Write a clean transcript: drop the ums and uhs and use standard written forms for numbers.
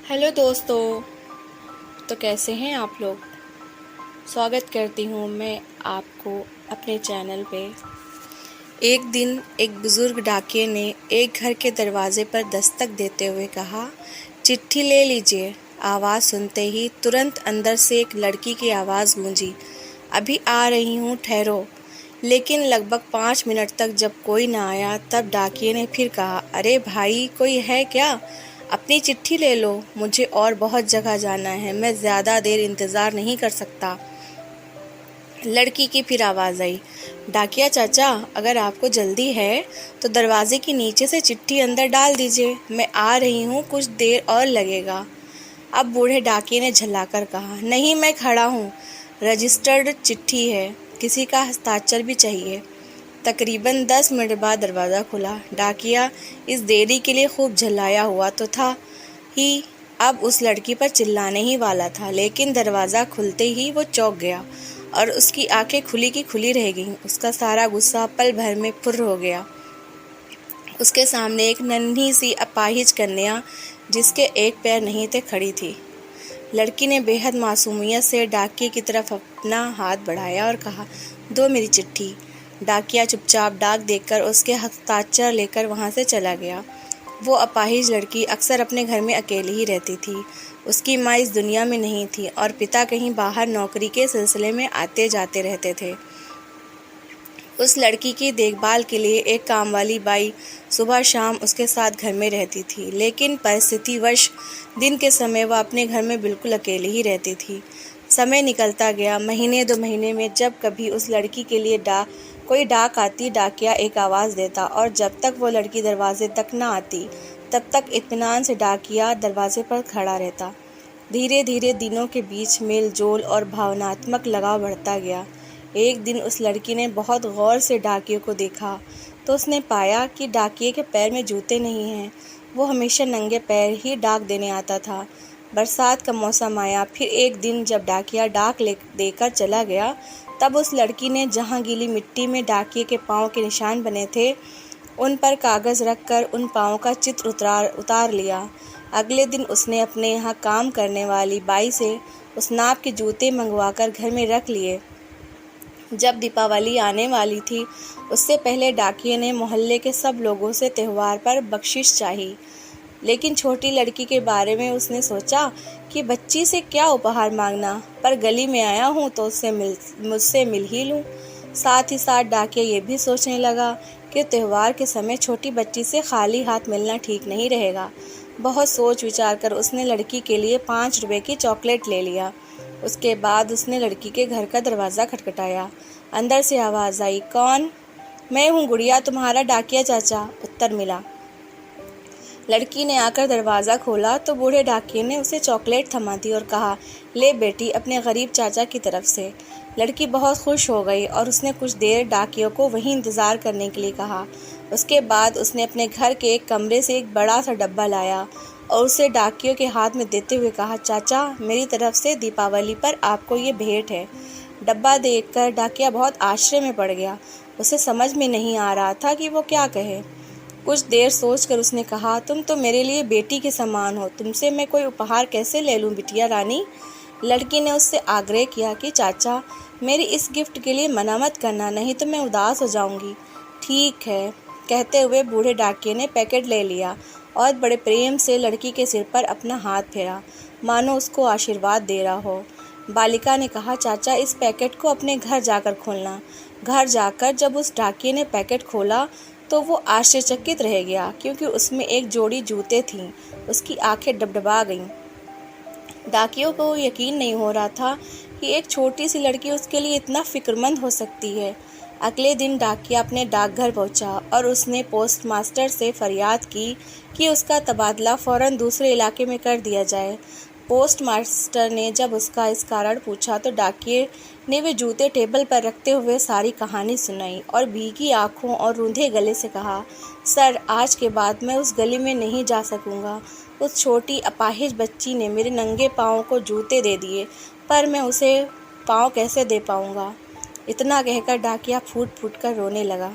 Hello दोस्तों। तो कैसे हैं आप लोग। स्वागत करती हूँ मैं आपको अपने चैनल पे। एक दिन एक बुज़ुर्ग डाकिये ने एक घर के दरवाजे पर दस्तक देते हुए कहा, चिट्ठी ले लीजिए। आवाज़ सुनते ही तुरंत अंदर से एक लड़की की आवाज़ गूंजी, अभी आ रही हूँ, ठहरो। लेकिन लगभग 5 मिनट तक जब कोई न आया तब डाकिये ने फिर कहा, अरे भाई, कोई है क्या? अपनी चिट्ठी ले लो, मुझे और बहुत जगह जाना है, मैं ज़्यादा देर इंतज़ार नहीं कर सकता। लड़की की फिर आवाज़ आई, डाकिया चाचा, अगर आपको जल्दी है तो दरवाजे के नीचे से चिट्ठी अंदर डाल दीजिए, मैं आ रही हूँ, कुछ देर और लगेगा। अब बूढ़े डाकिये ने झल्लाकर कहा, नहीं, मैं खड़ा हूँ, रजिस्टर्ड चिट्ठी है, किसी का हस्ताक्षर भी चाहिए। तकरीबन 10 मिनट बाद दरवाज़ा खुला। डाकिया इस देरी के लिए खूब झल्लाया हुआ तो था ही, अब उस लड़की पर चिल्लाने ही वाला था, लेकिन दरवाज़ा खुलते ही वो चौंक गया और उसकी आंखें खुली की खुली रह गईं। उसका सारा गुस्सा पल भर में फुर्र हो गया। उसके सामने एक नन्ही सी अपाहिज कन्या, जिसके एक पैर नहीं थे, खड़ी थी। लड़की ने बेहद मासूमियत से डाकिये की तरफ अपना हाथ बढ़ाया और कहा, दो मेरी चिट्ठी। डाकिया चुपचाप डाक देकर उसके हस्ताक्षर लेकर वहां से चला गया। वो अपाहिज लड़की अक्सर अपने घर में अकेली ही रहती थी। उसकी माँ इस दुनिया में नहीं थी और पिता कहीं बाहर नौकरी के सिलसिले में आते जाते रहते थे। उस लड़की की देखभाल के लिए एक काम वाली बाई सुबह शाम उसके साथ घर में रहती थी, लेकिन परिस्थितिवश दिन के समय वह अपने घर में बिल्कुल अकेली ही रहती थी। समय निकलता गया। महीने 2 महीने में जब कभी उस लड़की के लिए कोई डाक आती, डाकिया एक आवाज़ देता और जब तक वो लड़की दरवाजे तक न आती तब तक इत्मीनान से डाकिया दरवाजे पर खड़ा रहता। धीरे धीरे दिनों के बीच मेल जोल और भावनात्मक लगाव बढ़ता गया। एक दिन उस लड़की ने बहुत गौर से डाकिये को देखा तो उसने पाया कि डाकिये के पैर में जूते नहीं हैं। वो हमेशा नंगे पैर ही डाक देने आता था। बरसात का मौसम आया। फिर एक दिन जब डाकिया डाक देकर चला गया तब उस लड़की ने जहाँ गीली मिट्टी में डाकिये के पाँव के निशान बने थे, उन पर कागज़ रखकर उन पाँव का चित्र उतार लिया। अगले दिन उसने अपने यहाँ काम करने वाली बाई से उस नाप के जूते मंगवाकर घर में रख लिए। जब दीपावली आने वाली थी, उससे पहले डाकिये ने मोहल्ले के सब लोगों से त्योहार पर बख्शिश चाही, लेकिन छोटी लड़की के बारे में उसने सोचा कि बच्ची से क्या उपहार मांगना, पर गली में आया हूँ तो मुझसे मिल ही लूँ। साथ ही साथ डाकिया ये भी सोचने लगा कि त्योहार के समय छोटी बच्ची से खाली हाथ मिलना ठीक नहीं रहेगा। बहुत सोच विचार कर उसने लड़की के लिए 5 रुपए की चॉकलेट ले लिया। उसके बाद उसने लड़की के घर का दरवाज़ा खटखटाया। अंदर से आवाज़ आई, कौन? मैं हूँ गुड़िया, तुम्हारा डाकिया चाचा, उत्तर मिला। लड़की ने आकर दरवाज़ा खोला तो बूढ़े डाकिये ने उसे चॉकलेट थमा दी और कहा, ले बेटी, अपने गरीब चाचा की तरफ से। लड़की बहुत खुश हो गई और उसने कुछ देर डाकियों को वहीं इंतज़ार करने के लिए कहा। उसके बाद उसने अपने घर के एक कमरे से एक बड़ा सा डब्बा लाया और उसे डाकियों के हाथ में देते हुए कहा, चाचा, मेरी तरफ से दीपावली पर आपको ये भेंट है। डब्बा देखकर डाकिया बहुत आश्चर्य में पड़ गया। उसे समझ में नहीं आ रहा था कि वो क्या कहे। कुछ देर सोचकर उसने कहा, तुम तो मेरे लिए बेटी के समान हो, तुमसे मैं कोई उपहार कैसे ले लूं बिटिया रानी। लड़की ने उससे आग्रह किया कि चाचा, मेरी इस गिफ्ट के लिए मना मत करना, नहीं तो मैं उदास हो जाऊंगी। ठीक है, कहते हुए बूढ़े डाकिये ने पैकेट ले लिया और बड़े प्रेम से लड़की के सिर पर अपना हाथ फेरा, मानो उसको आशीर्वाद दे रहा हो। बालिका ने कहा, चाचा, इस पैकेट को अपने घर जाकर खोलना। घर जाकर जब उस डाकिये ने पैकेट खोला तो वो आश्चर्यचकित रह गया, क्योंकि उसमें एक जोड़ी जूते थीं। उसकी आंखें डबडबा गईं। डाकियों को यकीन नहीं हो रहा था कि एक छोटी सी लड़की उसके लिए इतना फिक्रमंद हो सकती है। अगले दिन डाकिया अपने डाकघर पहुंचा और उसने पोस्टमास्टर से फरियाद की कि उसका तबादला फौरन दूसरे इलाके में कर दिया जाए। पोस्टमास्टर ने जब उसका इस कारण पूछा तो डाकिये ने वे जूते टेबल पर रखते हुए सारी कहानी सुनाई और भीगी आंखों और रूंधे गले से कहा, सर, आज के बाद मैं उस गली में नहीं जा सकूंगा। उस छोटी अपाहिज बच्ची ने मेरे नंगे पाँव को जूते दे दिए, पर मैं उसे पाँव कैसे दे पाऊंगा। इतना कहकर डाकिया फूट फूट कर रोने लगा।